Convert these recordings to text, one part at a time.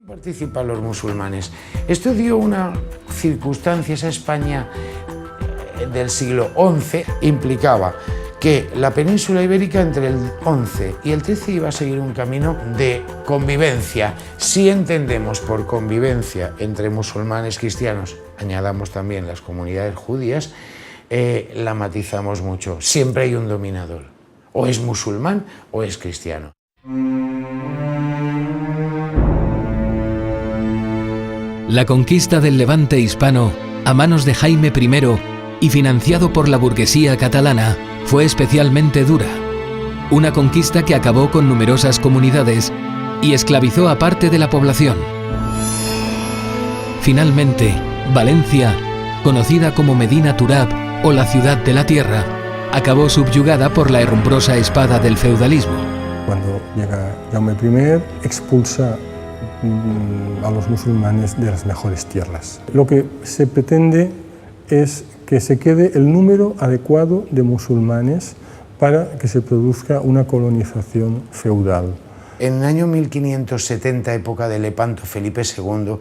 Participan los musulmanes. Esto dio una circunstancia, esa España del siglo XI implicaba que la península ibérica entre el XI y el XIII iba a seguir un camino de convivencia. Si entendemos por convivencia entre musulmanes y cristianos, añadamos también las comunidades judías, la matizamos mucho. Siempre hay un dominador, o es musulmán o es cristiano. La conquista del Levante hispano, a manos de Jaime I y financiado por la burguesía catalana, fue especialmente dura. Una conquista que acabó con numerosas comunidades y esclavizó a parte de la población. Finalmente, Valencia, conocida como Medina Turab o la Ciudad de la Tierra, acabó subyugada por la herrumbrosa espada del feudalismo. Cuando llega Jaume I, expulsa a los musulmanes de las mejores tierras. Lo que se pretende es que se quede el número adecuado de musulmanes para que se produzca una colonización feudal. En el año 1570, época de Lepanto Felipe II,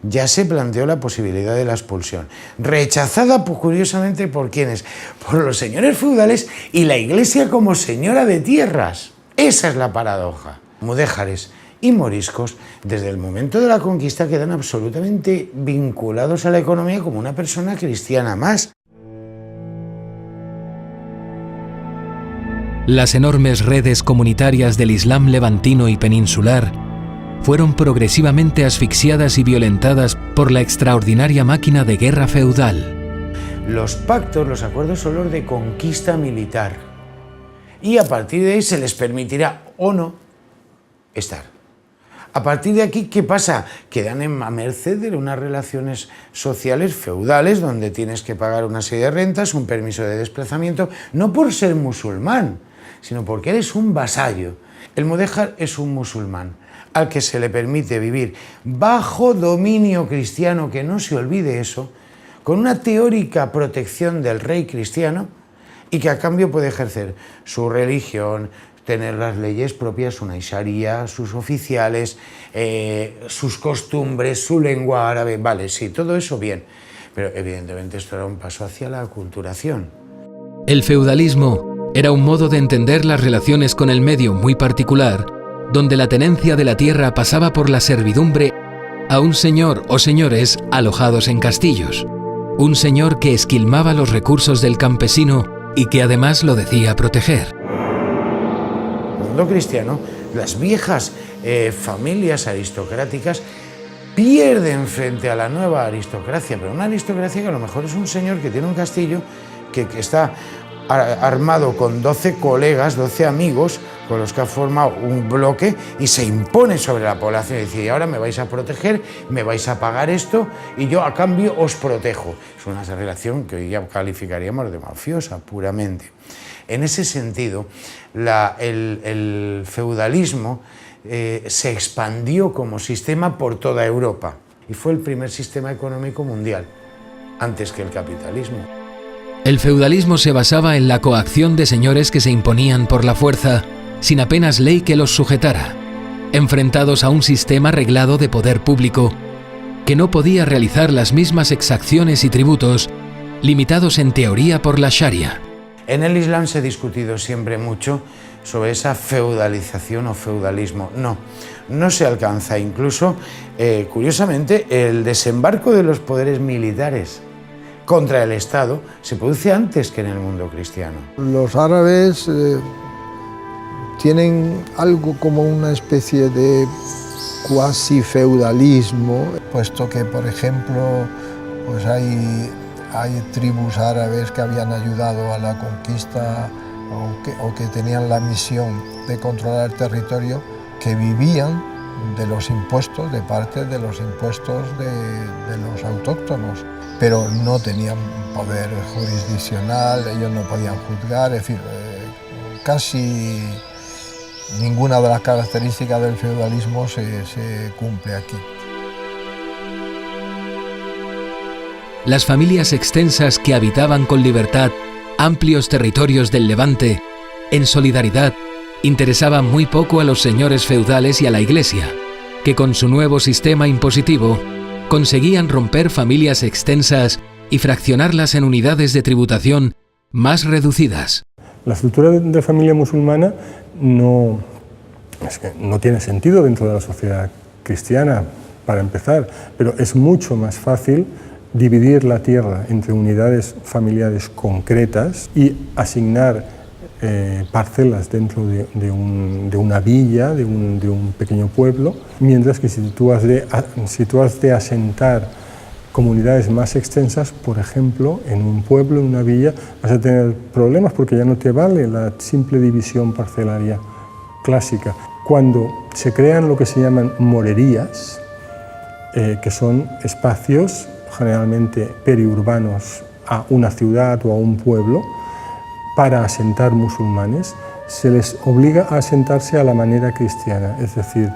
ya se planteó la posibilidad de la expulsión, rechazada curiosamente por ¿quiénes? Por los señores feudales y la Iglesia como señora de tierras. Esa es la paradoja. Mudéjares y moriscos, desde el momento de la conquista, quedan absolutamente vinculados a la economía como una persona cristiana más. Las enormes redes comunitarias del Islam levantino y peninsular fueron progresivamente asfixiadas y violentadas por la extraordinaria máquina de guerra feudal. Los pactos, los acuerdos son los de conquista militar. Y a partir de ahí se les permitirá o no estar. A partir de aquí, ¿qué pasa? Quedan a merced de unas relaciones sociales feudales donde tienes que pagar una serie de rentas, un permiso de desplazamiento, no por ser musulmán, sino porque eres un vasallo. El mudéjar es un musulmán al que se le permite vivir bajo dominio cristiano, que no se olvide eso, con una teórica protección del rey cristiano y que a cambio puede ejercer su religión, tener las leyes propias, una sharia, sus oficiales, sus costumbres, su lengua árabe. Vale, sí, todo eso bien, pero evidentemente esto era un paso hacia la aculturación. El feudalismo era un modo de entender las relaciones con el medio muy particular, donde la tenencia de la tierra pasaba por la servidumbre a un señor o señores alojados en castillos. Un señor que esquilmaba los recursos del campesino y que además lo decía proteger. Cristiano, las viejas familias aristocráticas pierden frente a la nueva aristocracia, pero una aristocracia que a lo mejor es un señor que tiene un castillo que está armado con 12 colegas, 12 amigos con los que ha formado un bloque y se impone sobre la población y dice: y ahora me vais a proteger, me vais a pagar esto y yo a cambio os protejo. Es una relación que hoy ya calificaríamos de mafiosa puramente. En ese sentido, el feudalismo se expandió como sistema por toda Europa y fue el primer sistema económico mundial, antes que el capitalismo. El feudalismo se basaba en la coacción de señores que se imponían por la fuerza, sin apenas ley que los sujetara, enfrentados a un sistema reglado de poder público que no podía realizar las mismas exacciones y tributos, limitados en teoría por la sharia. En el Islam se ha discutido siempre mucho sobre esa feudalización o feudalismo. No se alcanza. Incluso, curiosamente, el desembarco de los poderes militares contra el Estado se produce antes que en el mundo cristiano. Los árabes tienen algo como una especie de cuasi feudalismo, puesto que, por ejemplo, pues hay tribus árabes que habían ayudado a la conquista o que tenían la misión de controlar el territorio, que vivían de los impuestos, de parte de los impuestos de los autóctonos, pero no tenían poder jurisdiccional, ellos no podían juzgar, es decir, casi ninguna de las características del feudalismo se cumple aquí. Las familias extensas que habitaban con libertad amplios territorios del Levante, en solidaridad, interesaban muy poco a los señores feudales y a la Iglesia, que con su nuevo sistema impositivo conseguían romper familias extensas y fraccionarlas en unidades de tributación más reducidas. La estructura de familia musulmana no tiene sentido dentro de la sociedad cristiana, para empezar, pero es mucho más fácil dividir la tierra entre unidades familiares concretas y asignar parcelas dentro de una villa, de un pequeño pueblo, mientras que si tú has de asentar comunidades más extensas, por ejemplo, en un pueblo, en una villa, vas a tener problemas porque ya no te vale la simple división parcelaria clásica. Cuando se crean lo que se llaman morerías, que son espacios generalmente periurbanos a una ciudad o a un pueblo, para asentar musulmanes, se les obliga a asentarse a la manera cristiana, es decir,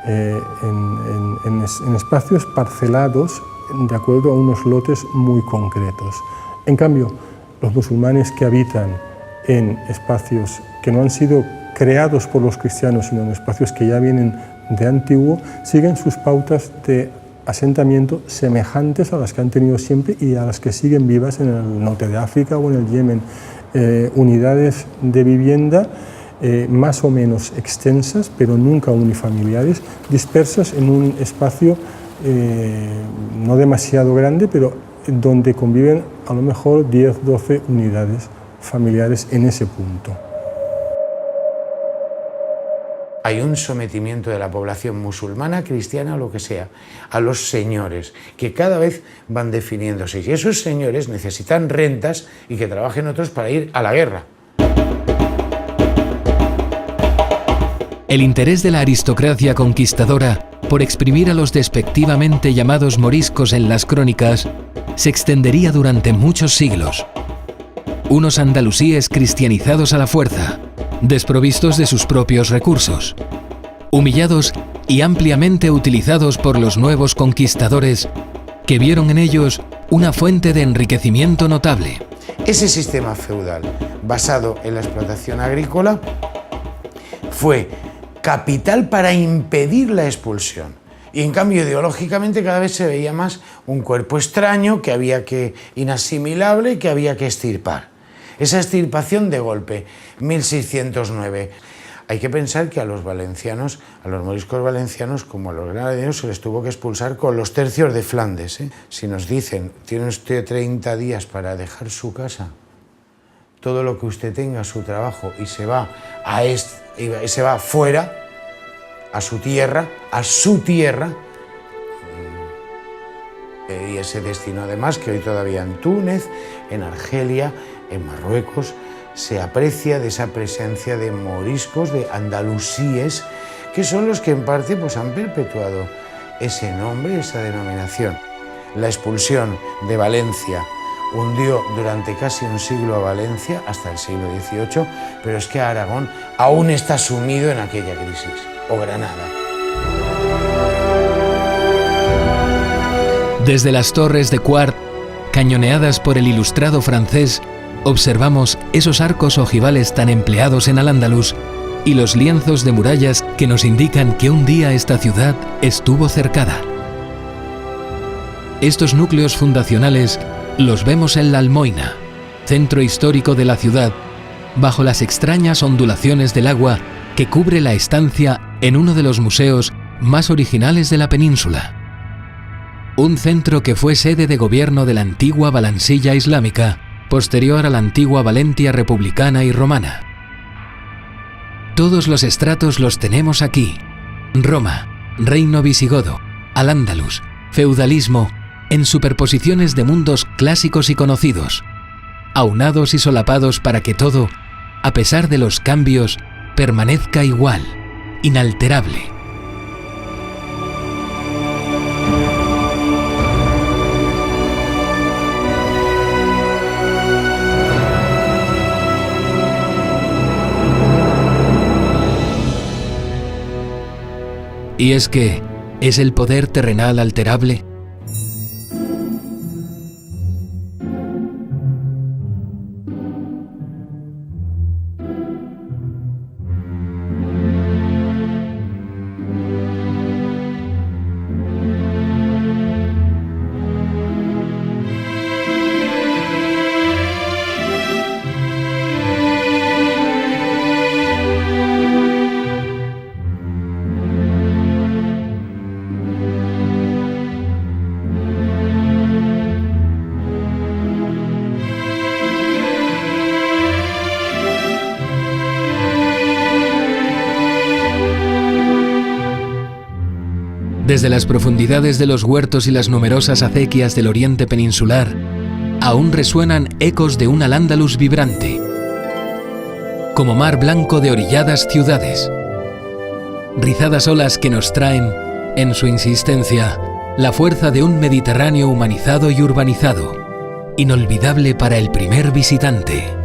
en espacios parcelados de acuerdo a unos lotes muy concretos. En cambio, los musulmanes que habitan en espacios que no han sido creados por los cristianos, sino en espacios que ya vienen de antiguo, siguen sus pautas de asentamiento semejantes a las que han tenido siempre y a las que siguen vivas en el norte de África o en el Yemen. Unidades de vivienda más o menos extensas, pero nunca unifamiliares, dispersas en un espacio no demasiado grande, pero donde conviven a lo mejor 10, 12 unidades familiares en ese punto. Hay un sometimiento de la población musulmana, cristiana o lo que sea, a los señores, que cada vez van definiéndose. Y esos señores necesitan rentas y que trabajen otros para ir a la guerra. El interés de la aristocracia conquistadora por exprimir a los despectivamente llamados moriscos en las crónicas se extendería durante muchos siglos. Unos andalusíes cristianizados a la fuerza, desprovistos de sus propios recursos, humillados y ampliamente utilizados por los nuevos conquistadores, que vieron en ellos una fuente de enriquecimiento notable. Ese sistema feudal, basado en la explotación agrícola, fue capital para impedir la expulsión. Y en cambio, ideológicamente, cada vez se veía más un cuerpo extraño, inasimilable, que había que extirpar. Esa extirpación de golpe, 1609. Hay que pensar que a los valencianos, a los moriscos valencianos, como a los granadinos, se les tuvo que expulsar con los tercios de Flandes. Si nos dicen, tiene usted 30 días para dejar su casa, todo lo que usted tenga, su trabajo, y se va fuera, a su tierra, y ese destino además, que hoy todavía en Túnez, en Argelia, en Marruecos, se aprecia de esa presencia de moriscos, de andalusíes, que son los que en parte pues, han perpetuado ese nombre, esa denominación. La expulsión de Valencia hundió durante casi un siglo a Valencia, hasta el siglo XVIII, pero es que Aragón aún está sumido en aquella crisis, o Granada. Desde las torres de Quart, cañoneadas por el ilustrado francés, observamos esos arcos ojivales tan empleados en Al-Ándalus y los lienzos de murallas que nos indican que un día esta ciudad estuvo cercada. Estos núcleos fundacionales los vemos en la Almoina, centro histórico de la ciudad, bajo las extrañas ondulaciones del agua que cubre la estancia en uno de los museos más originales de la península. Un centro que fue sede de gobierno de la antigua Valansilla islámica, posterior a la antigua Valentia republicana y romana. Todos los estratos los tenemos aquí: Roma, reino visigodo, Al-Ándalus, feudalismo, en superposiciones de mundos clásicos y conocidos, aunados y solapados para que todo, a pesar de los cambios, permanezca igual, inalterable. Y es que, ¿es el poder terrenal alterable? Desde las profundidades de los huertos y las numerosas acequias del oriente peninsular, aún resuenan ecos de un Al-Ándalus vibrante, como mar blanco de orilladas ciudades, rizadas olas que nos traen, en su insistencia, la fuerza de un Mediterráneo humanizado y urbanizado, inolvidable para el primer visitante.